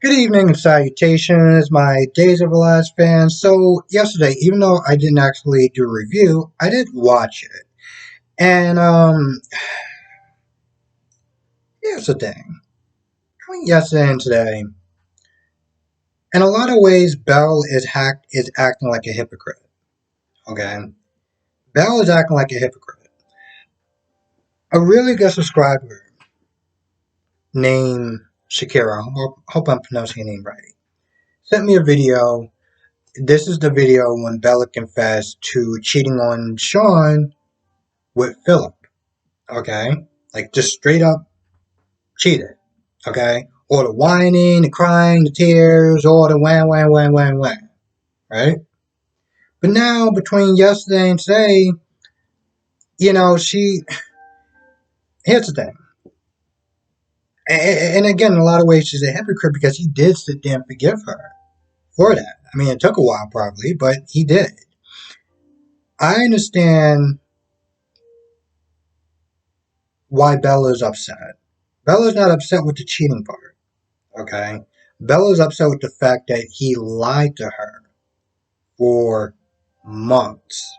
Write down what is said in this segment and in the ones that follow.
Good evening and salutations, my Days of the Last fans. So, yesterday, even though I didn't actually do a review, I did watch it. And, here's the thing. Between yesterday and today, in a lot of ways, Belle is acting like a hypocrite. Okay? Belle is acting like a hypocrite. A really good subscriber named Shakira, hope I'm pronouncing her name right, sent me a video. This is the video when Bella confessed to cheating on Sean with Philip. Okay? Like just straight up cheated. Okay? All the whining, the crying, the tears, all the wham. Right? But now, between yesterday and today, here's the thing. And again, in a lot of ways, she's a hypocrite because he did sit there and forgive her for that. I mean, it took a while probably, but he did. I understand why Bella's upset. Bella's not upset with the cheating part. Okay? Bella's upset with the fact that he lied to her for months.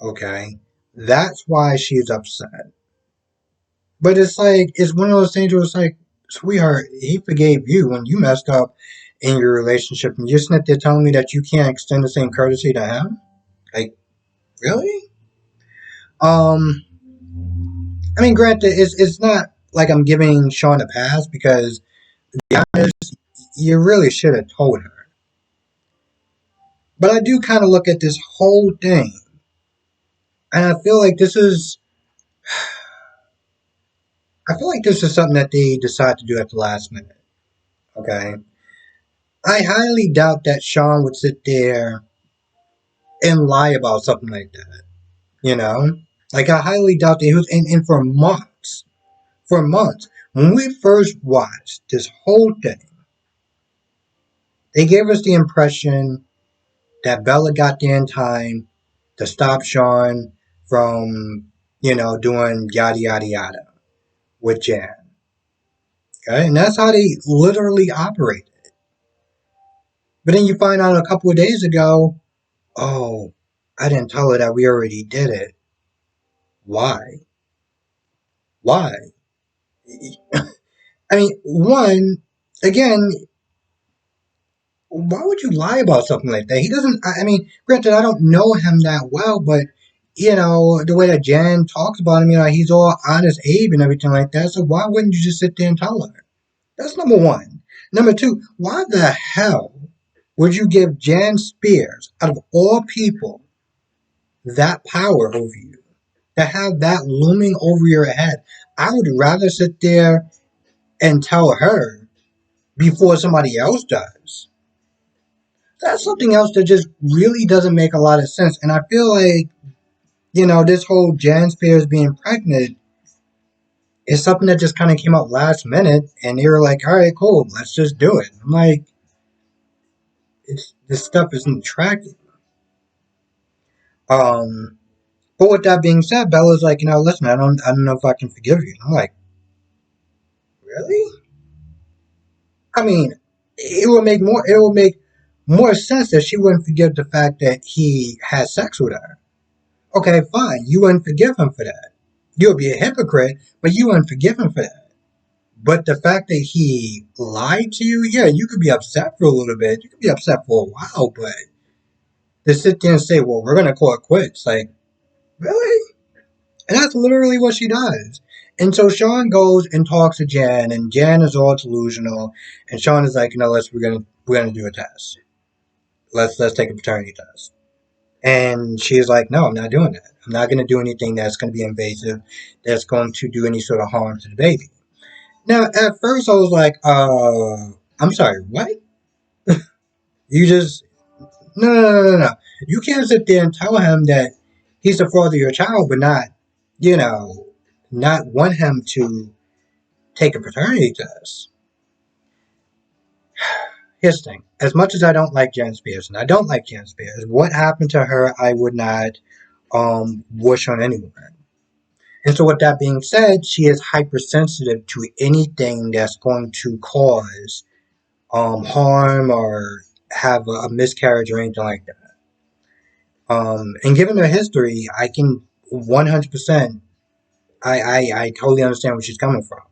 Okay? That's why she's upset. But it's one of those things where it's like, sweetheart, he forgave you when you messed up in your relationship, and you're sitting there telling me that you can't extend the same courtesy to him? Like, really? Um, I mean, granted, it's not like I'm giving Sean a pass because, to be honest, you really should have told her. But I do kind of look at this whole thing, and I feel like this is something that they decide to do at the last minute. Okay. I highly doubt that Sean would sit there and lie about something like that. You know? Like, I highly doubt that he was, and for months, when we first watched this whole thing, they gave us the impression that Bella got there in time to stop Sean from, doing yada yada yada with Jan. Okay? And that's how they literally operated. But then you find out a couple of days ago, oh, I didn't tell her that we already did it. Why? Why? I mean, one, again, why would you lie about something like that? He doesn't, I mean, granted, I don't know him that well, but, the way that Jan talks about him, he's all honest Abe and everything like that. So why wouldn't you just sit there and tell her? That's number one. Number two, why the hell would you give Jan Spears, out of all people, that power over you? To have that looming over your head. I would rather sit there and tell her before somebody else does. That's something else that just really doesn't make a lot of sense. And I feel like, this whole Jan Spears being pregnant is something that just kind of came out last minute. And they were like, all right, cool, let's just do it. I'm like, this stuff isn't tracking. But with that being said, Bella's like, listen, I don't know if I can forgive you. And I'm like, really? I mean, it would make more sense that she wouldn't forgive the fact that he had sex with her. Okay, fine, you wouldn't forgive him for that. You would be a hypocrite, but you wouldn't forgive him for that. But the fact that he lied to you, yeah, you could be upset for a little bit. You could be upset for a while, but to sit there and say, well, we're gonna call it quits, like, really? And that's literally what she does. And so Sean goes and talks to Jan, and Jan is all delusional, and Sean is like, we're gonna do a test. Let's take a paternity test. And she's like, no, I'm not doing that. I'm not gonna do anything that's gonna be invasive, that's going to do any sort of harm to the baby. Now, at first I was like, I'm sorry, what? You just no. You can't sit there and tell him that he's the father of your child, but you know, not want him to take a paternity test. Here's the thing. As much as I don't like Jan Spears, and I don't like Jan Spears, what happened to her I would not wish on anyone. And so with that being said, she is hypersensitive to anything that's going to cause harm or have a miscarriage or anything like that. And given their history, I can 100%. I totally understand where she's coming from.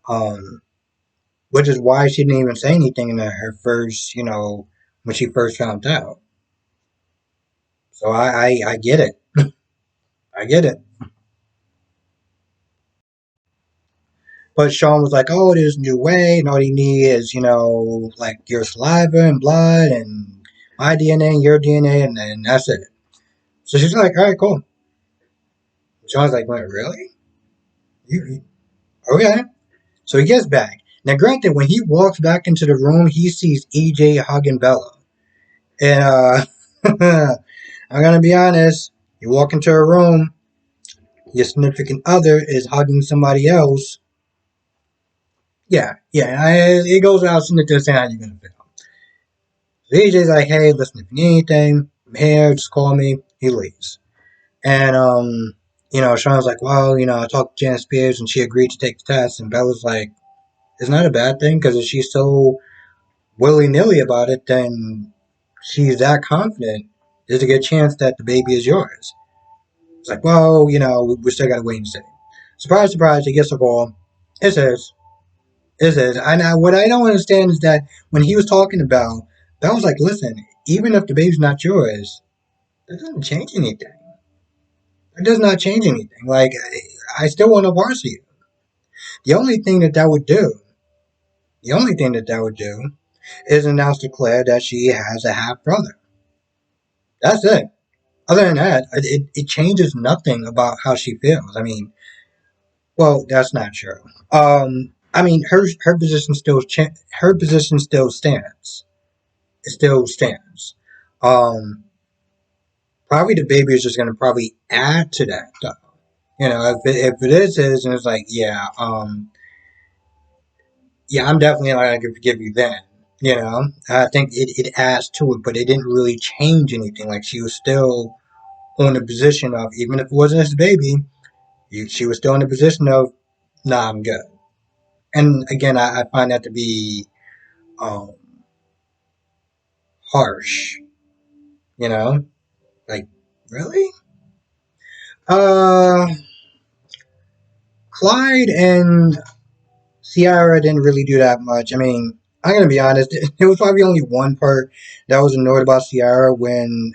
Um, which is why she didn't even say anything in her first, when she first found out. So I get it. I get it. But Sean was like, "Oh, there's a new way, and all you need is, like your saliva and blood and my DNA and your DNA, and then that's it." So she's like, "All right, cool." Sean's like, "Wait, really? Okay?" So he gets back. Now, granted, when he walks back into the room, he sees EJ hugging Bella, and I'm gonna be honest. You walk into a room, your significant other is hugging somebody else. Yeah, yeah, it goes without saying how you're gonna feel. So EJ's like, "Hey, listen, if you need anything, I'm here. Just call me." He leaves. And, Sean's like, "Well, I talked to Jan Spears and she agreed to take the test." And Bella's like, "It's not a bad thing because if she's so willy nilly about it, then she's that confident. There's a good chance that the baby is yours." It's like, "Well, we still got to wait and see." Surprise, surprise, he gets the ball. It's his. It's his. What I don't understand is that when he was talking about, Belle was like, "Listen, even if the baby's not yours, that doesn't change anything. It does not change anything. Like, I still want to varsity. The only thing that would do, the only thing that would do, is announce to Claire that she has a half brother. That's it. Other than that, it changes nothing about how she feels. I mean, well, that's not true. I mean, her position still stands. It still stands. Um, Probably the baby is just going to probably add to that, though. If it is his, and it's like, yeah, I'm definitely not going to forgive you then. I think it adds to it, but it didn't really change anything. Like, she was still on the position of, even if it wasn't his baby, she was still in the position of, nah, I'm good. And again, I find that to be um, harsh. You know, like, really? Uh, Clyde and Sierra didn't really do that much. I mean, I'm gonna be honest. There was probably only one part that was annoyed about Sierra when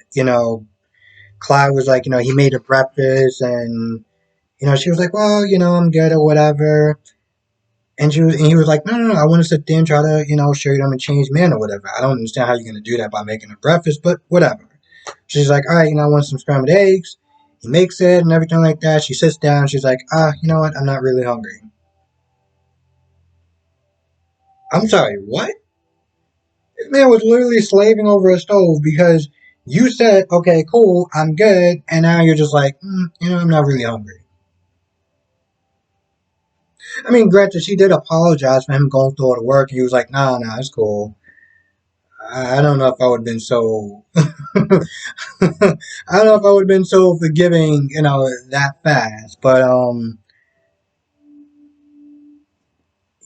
Clyde was like, he made her breakfast, and she was like, well, I'm good or whatever. And he was like, no, no, no, I want to sit there and try to, show you I'm a changed man or whatever. I don't understand how you're gonna do that by making a breakfast, but whatever. She's like, all right, I want some scrambled eggs. He makes it and everything like that. She sits down. She's like, you know what? I'm not really hungry. I'm sorry, what? This man was literally slaving over a stove because you said, okay, cool, I'm good, and now you're just like, I'm not really hungry. I mean, granted, she did apologize for him going through all the work, and he was like, nah, nah, it's cool. I don't know if I would have been so. I don't know if I would have been so forgiving, that fast. But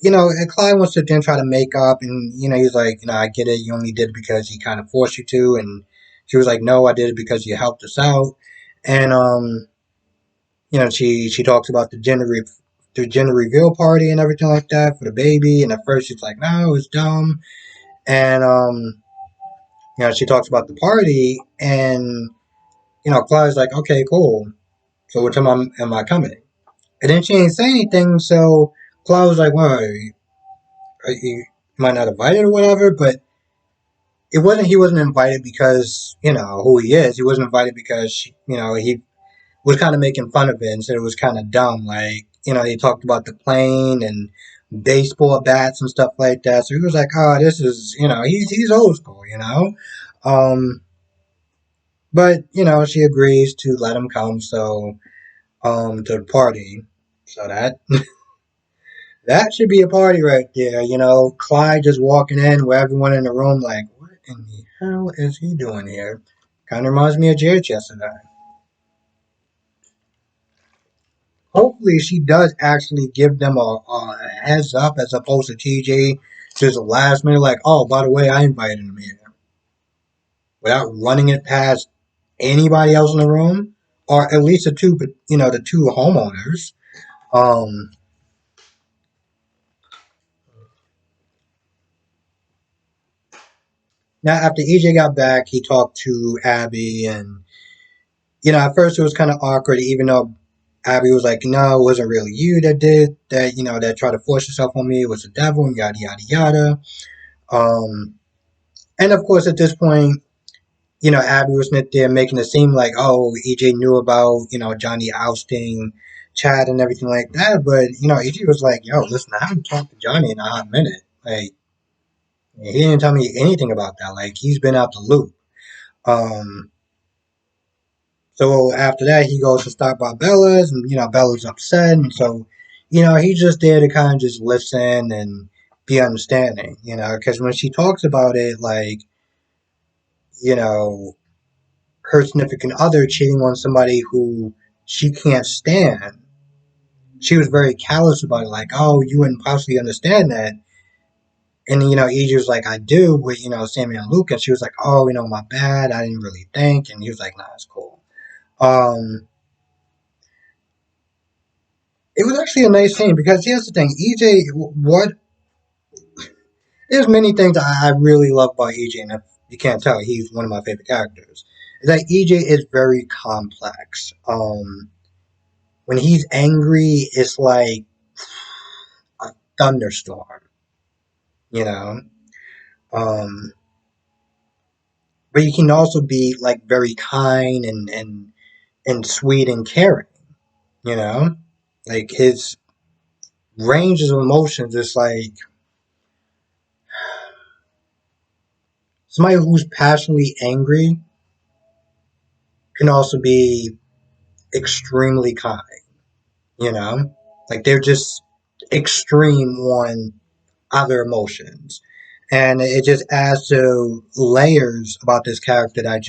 and Clyde wants to then try to make up, and he's like, I get it. You only did it because he kind of forced you to, and she was like, no, I did it because you helped us out, and she talks about the gender reveal party and everything like that for the baby, and at first she's like, no, it's dumb, and she talks about the party, and Clyde's like, okay, cool. So what time am I coming? And then she ain't say anything, so Clyde was like, well, you might not invited or whatever, but he wasn't invited because, who he is. He wasn't invited because, he was kind of making fun of it and said it was kind of dumb. Like, he talked about the plane and baseball bats and stuff like that. So he was like, oh, this is, he's old school. Um, but, she agrees to let him come, so, to the party. So that should be a party right there. Clyde just walking in with everyone in the room like, what in the hell is he doing here? Kind of reminds me of Jared yesterday. Hopefully, she does actually give them a heads up as opposed to TJ Just last minute, like, oh, by the way, I invited him here, without running it past anybody else in the room, or at least the two homeowners. Um, Now after EJ got back, he talked to Abby, and at first it was kind of awkward, even though Abby was like, "No, it wasn't really you that did that. That tried to force yourself on me. It was the devil, and yada yada yada." Um, and of course, at this point, Abby was not there making it seem like, oh, EJ knew about, Johnny ousting Chad and everything like that. But, EJ was like, yo, listen, I haven't talked to Johnny in a hot minute. Like, he didn't tell me anything about that. Like, he's been out the loop. Um, so after that, he goes to stop by Bella's, and, Bella's upset. And so, he's just there to kind of just listen and be understanding, because when she talks about it, like, you know, her significant other cheating on somebody who she can't stand, she was very callous about it. Like, oh, you wouldn't possibly understand that. And EJ was like, I do with Sammy and Luke, and she was like, oh, my bad. I didn't really think. And he was like, nah, it's cool. Um, it was actually a nice scene because here's the thing, EJ. What There's many things I really love about EJ, and if you can't tell, he's one of my favorite characters. Is that EJ is very complex. When he's angry, it's like a thunderstorm, you know. Um, but he can also be like very kind and sweet and caring, you know. Like his ranges of emotions is like somebody who's passionately angry can also be extremely kind, you know. Like they're just extreme on other emotions, and it just adds to layers about this character that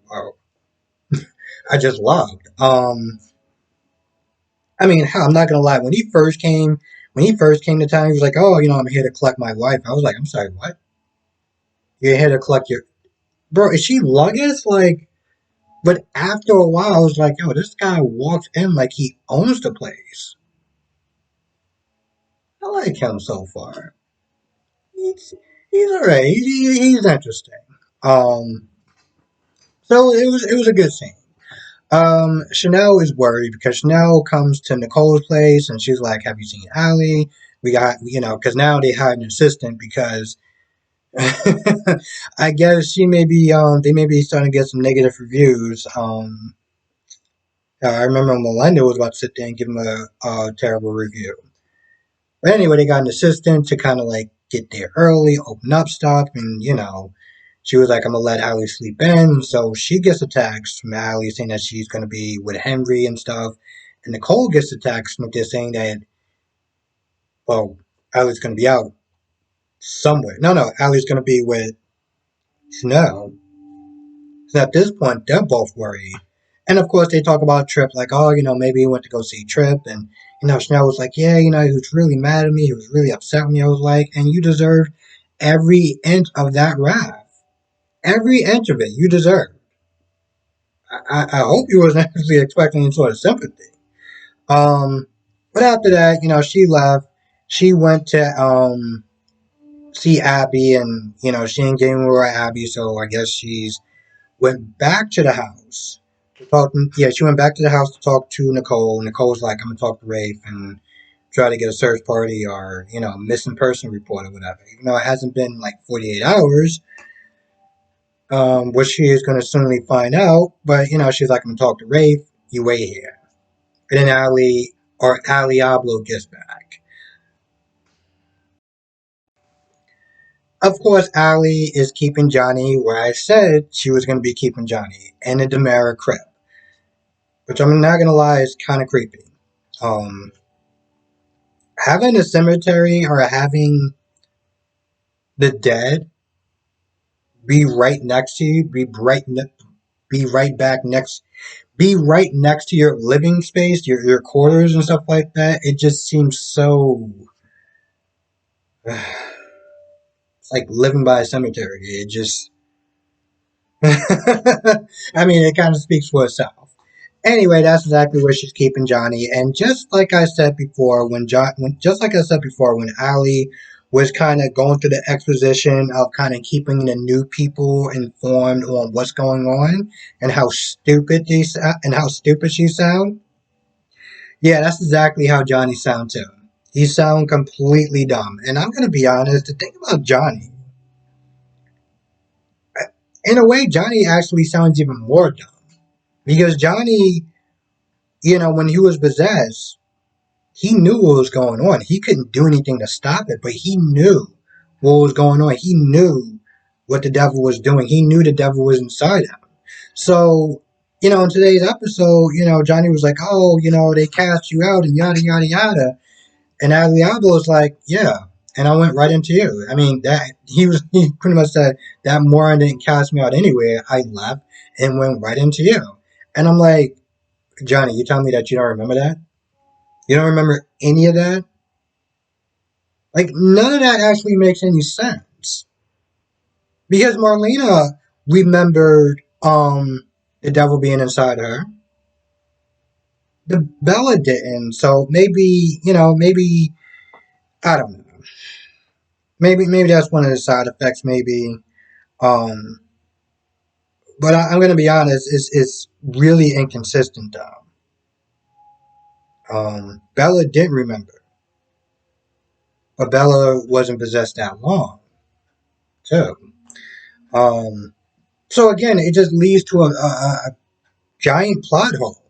well, I just loved. I mean, hell, I'm not gonna lie. When he first came to town, he was like, "Oh, I'm here to collect my wife." I was like, "I'm sorry, what? You're here to collect your bro? Is she luggage?" Like, but after a while, I was like, "Yo, this guy walks in like he owns the place." I like him so far. He's he's alright. He's interesting. Um, so it was a good scene. Chanel is worried because Chanel comes to Nicole's place and she's like, "Have you seen Allie? We got, because now they hired an assistant because I guess they may be starting to get some negative reviews. I remember Melinda was about to sit there and give him a terrible review. But anyway, they got an assistant to kind of like get there early, open up stuff, and she was like, "I'm gonna let Allie sleep in." So she gets a text from Allie saying that she's gonna be with Henry and stuff, and Nicole gets a text from there saying that, well, Allie's gonna be out somewhere. No, Allie's gonna be with Chanel. So at this point, they're both worried. And of course, they talk about Trip, like, oh, maybe he went to go see Trip. And, Chanel was like, yeah, he was really mad at me. He was really upset with me. I was like, and you deserve every inch of that wrath. Every inch of it, you deserve. I hope you wasn't actually expecting any sort of sympathy. Um, but after that, she left. She went to see Abby, and, she didn't get anywhere with Abby, so I guess she's went back to the house to talk. Yeah, she went back to the house to talk to Nicole. Nicole's like, I'm gonna talk to Rafe and try to get a search party or missing person report or whatever. Even though it hasn't been like 48 hours, which she is gonna soonly find out. But she's like, I'm gonna talk to Rafe. You wait here, and then Ali Ablo gets back. Of course, Ali is keeping Johnny where I said she was gonna be keeping Johnny in the Demara crypt, which I'm not gonna lie is kind of creepy. Um, Having a cemetery or having the dead be right next to you, be right back next, be right next to your living space, your quarters and stuff like that. It just seems so. It's like living by a cemetery. It just, I mean, it kind of speaks for itself. Anyway, that's exactly where she's keeping Johnny. And just like I said before, just like I said before, when Allie was kind of going through the exposition of kind of keeping the new people informed on what's going on and how stupid she sound. Yeah, that's exactly how Johnny sounds too. He sounds completely dumb. And I'm gonna be honest, the thing about Johnny, in a way, Johnny actually sounds even more dumb because Johnny, when he was possessed, he knew what was going on. He couldn't do anything to stop it, but he knew what was going on. He knew what the devil was doing. He knew the devil was inside him. So, in today's episode, Johnny was like, oh, they cast you out and yada, yada, yada. And Aliabo was like, yeah. And I went right into you. I mean, he pretty much said, that moron didn't cast me out anyway. I left and went right into you. And I'm like, Johnny, you tell me that you don't remember that? You don't remember any of that? Like, none of that actually makes any sense. Because Marlena remembered the devil being inside her. The Bella didn't. So maybe I don't know. Maybe that's one of the side effects. Maybe, um, but I'm gonna be honest. It's really inconsistent though. Bella didn't remember, but Bella wasn't possessed that long too. Um, so again, it just leads to a giant plot hole.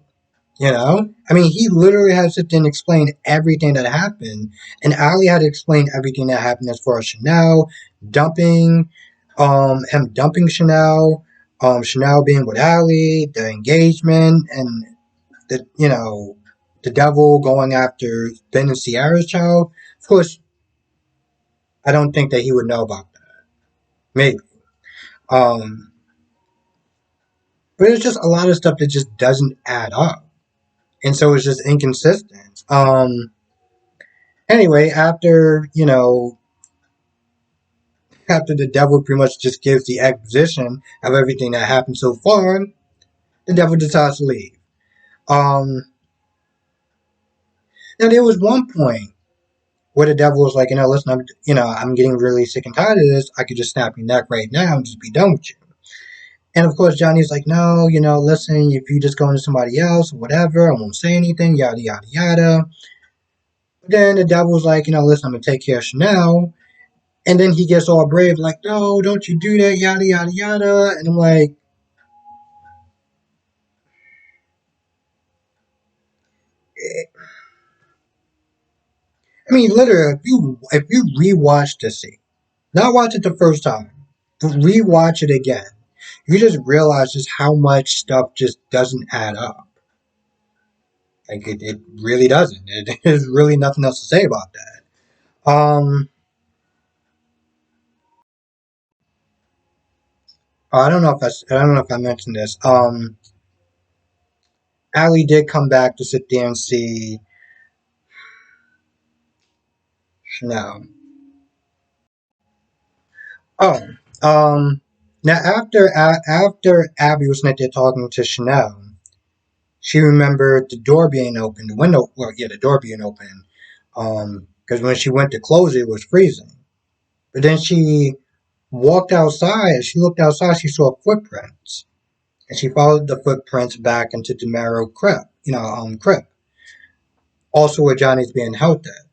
I mean, he literally had to sit there and explain everything that happened, and Ali had to explain everything that happened as far as Chanel dumping, him dumping Chanel, Chanel being with Ali, the engagement, and the devil going after Ben and Sierra's child. Of course, I don't think that he would know about that. Maybe, um, but it's just a lot of stuff that just doesn't add up, and so it's just inconsistent. Anyway, after the devil pretty much just gives the exposition of everything that happened so far, the devil decides to leave. Um, Now there was one point where the devil was like, listen, I'm getting really sick and tired of this. I could just snap your neck right now and just be done with you. And of course, Johnny's like, no, listen, if you just go into somebody else, whatever, I won't say anything, yada, yada, yada. But then the devil's like, listen, I'm going to take care of Chanel. And then he gets all brave, like, no, don't you do that, yada, yada, yada. And I'm like, I mean, literally, if you rewatch the scene, not watch it the first time, but rewatch it again, you just realize just how much stuff just doesn't add up. Like it really doesn't. There's really nothing else to say about that. I don't know if I mentioned this. Allie did come back to sit there and see Chanel. Oh, now after Abby was sitting there talking to Chanel, she remembered the door being open, the window. Well, yeah, the door being open. Because when she went to close it, it was freezing. But then she walked outside. As she looked outside, she saw footprints, and she followed the footprints back into the Marrow crypt. Crypt. Also, where Johnny's being held at.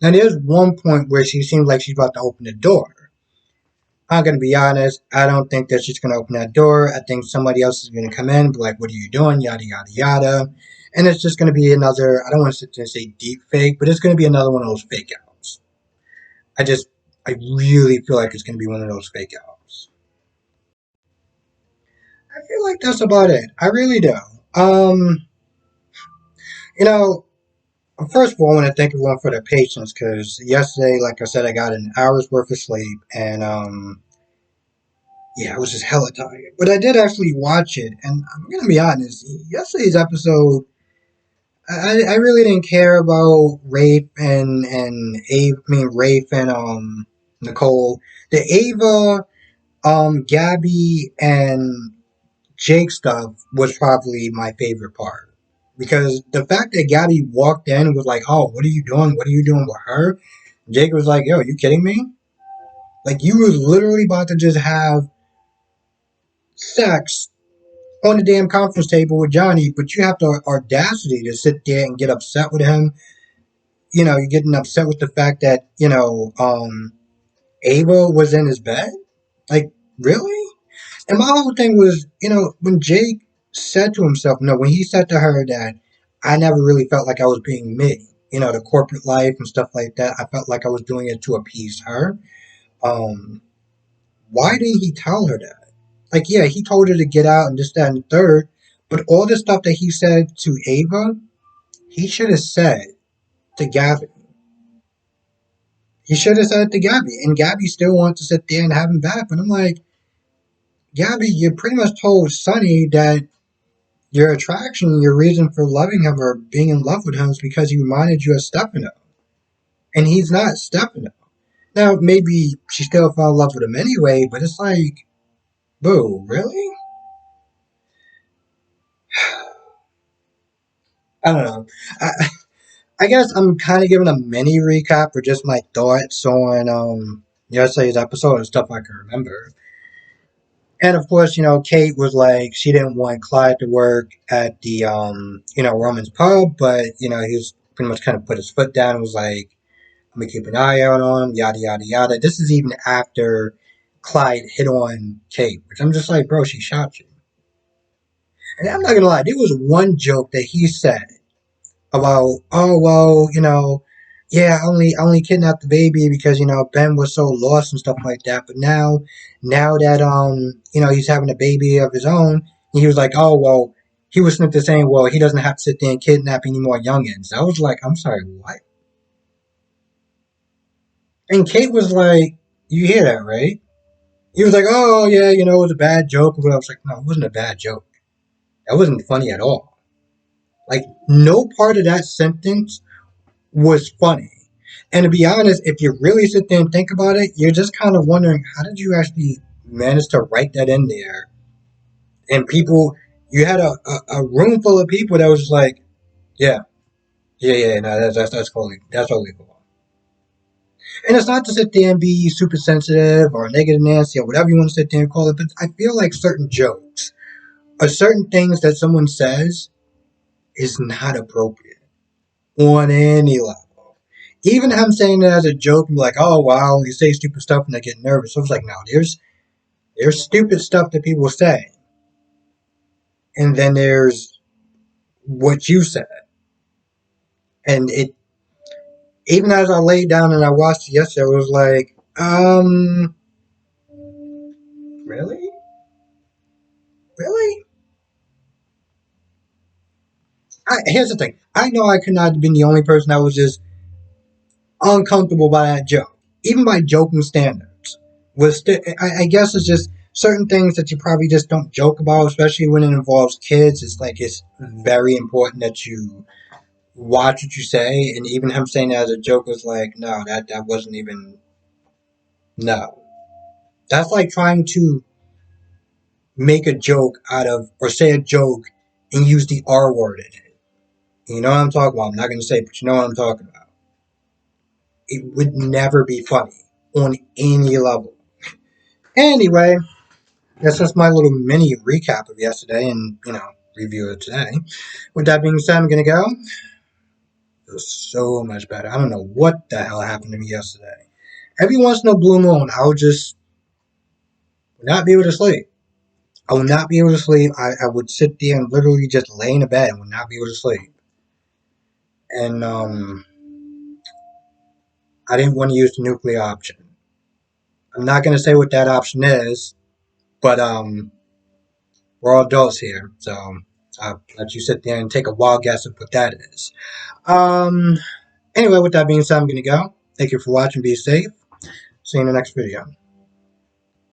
Now, there's one point where she seems like she's about to open the door. I'm gonna be honest. I don't think that she's gonna open that door. I think somebody else is gonna come in, be like, "What are you doing?" Yada yada yada, and it's just gonna be another. I don't want to sit there and say deep fake, but it's gonna be another one of those fake outs. I really feel like it's gonna be one of those fake outs. I feel like that's about it. I really do. Um, you know, First of all, I want to thank everyone for their patience because yesterday, like I said, I got an hour's worth of sleep, and yeah, I was just hella tired. But I did actually watch it, and I'm gonna be honest. Yesterday's episode, I really didn't care about Rafe and Abe. I mean Rafe and Nicole, the Ava, Gabby, and Jake stuff was probably my favorite part. Because the fact that Gabby walked in and was like, "Oh, what are you doing? What are you doing with her?" Jake was like, "Yo, you kidding me? Like, you was literally about to just have sex on the damn conference table with Johnny, but you have the audacity to sit there and get upset with him. You're getting upset with the fact that, Ava was in his bed? Like, really?" And my whole thing was, when Jake said to himself, no, when he said to her that I never really felt like I was being me, the corporate life and stuff like that, I felt like I was doing it to appease her. Um, why didn't he tell her that? Like, yeah, he told her to get out and this, that, and the third, but all the stuff that he said to Ava, he should have said to Gabby. He should have said it to Gabby, and Gabby still wants to sit there and have him back. But I'm like, Gabby, you pretty much told Sonny that your attraction, your reason for loving him or being in love with him is because he reminded you of Stefano. And he's not Stefano. Now, maybe she still fell in love with him anyway, but it's like, boo, really? I don't know. I guess I'm kind of giving a mini recap or just my thoughts on yesterday's episode and stuff I can remember. And of course, Kate was like, she didn't want Clyde to work at the, Roman's pub, but, he was pretty much kind of put his foot down and was like, I'm gonna keep an eye out on him, yada, yada, yada. This is even after Clyde hit on Kate, which I'm just like, bro, she shot you. And I'm not gonna lie, there was one joke that he said about, oh, well, yeah, I only kidnapped the baby because, Ben was so lost and stuff like that. But now that, he's having a baby of his own, he was like, oh, well, he was simply saying, well, he doesn't have to sit there and kidnap any more youngins. I was like, I'm sorry, what? And Kate was like, you hear that, right? He was like, oh, yeah, it was a bad joke. But I was like, no, it wasn't a bad joke. That wasn't funny at all. Like, no part of that sentence was funny. And to be honest, if you really sit there and think about it, you're just kind of wondering, how did you actually manage to write that in there? And people, you had a room full of people that was just like, yeah, yeah, no, that's totally cool. And it's not to sit there and be super sensitive or negative Nancy or whatever you want to sit there and call it, but I feel like certain jokes or certain things that someone says is not appropriate on any level. Even him saying it as a joke and be like, oh wow, you say stupid stuff and I get nervous. I was like, no, there's stupid stuff that people say. And then there's what you said. And it even as I laid down and I watched it yesterday, I was like, really? Really? Here's the thing. I know I could not have been the only person that was just uncomfortable by that joke, even by joking standards. I guess it's just certain things that you probably just don't joke about, especially when it involves kids. It's like it's very important that you watch what you say, and even him saying that as a joke was like, no, that wasn't even no. That's like trying to make a joke out of or say a joke and use the R word in it. You know what I'm talking about? I'm not going to say, but you know what I'm talking about. It would never be funny on any level. Anyway, that's just my little mini recap of yesterday and, review of today. With that being said, I'm going to go. It was so much better. I don't know what the hell happened to me yesterday. Every once in a blue moon, I would just not be able to sleep. I would not be able to sleep. I would sit there and literally just lay in a bed and would not be able to sleep. And I didn't want to use the nuclear option. I'm not going to say what that option is, but we're all adults here, so I'll let you sit there and take a wild guess at what that is. Um, anyway, with that being said, I'm going to go. Thank you for watching. Be safe. See you in the next video.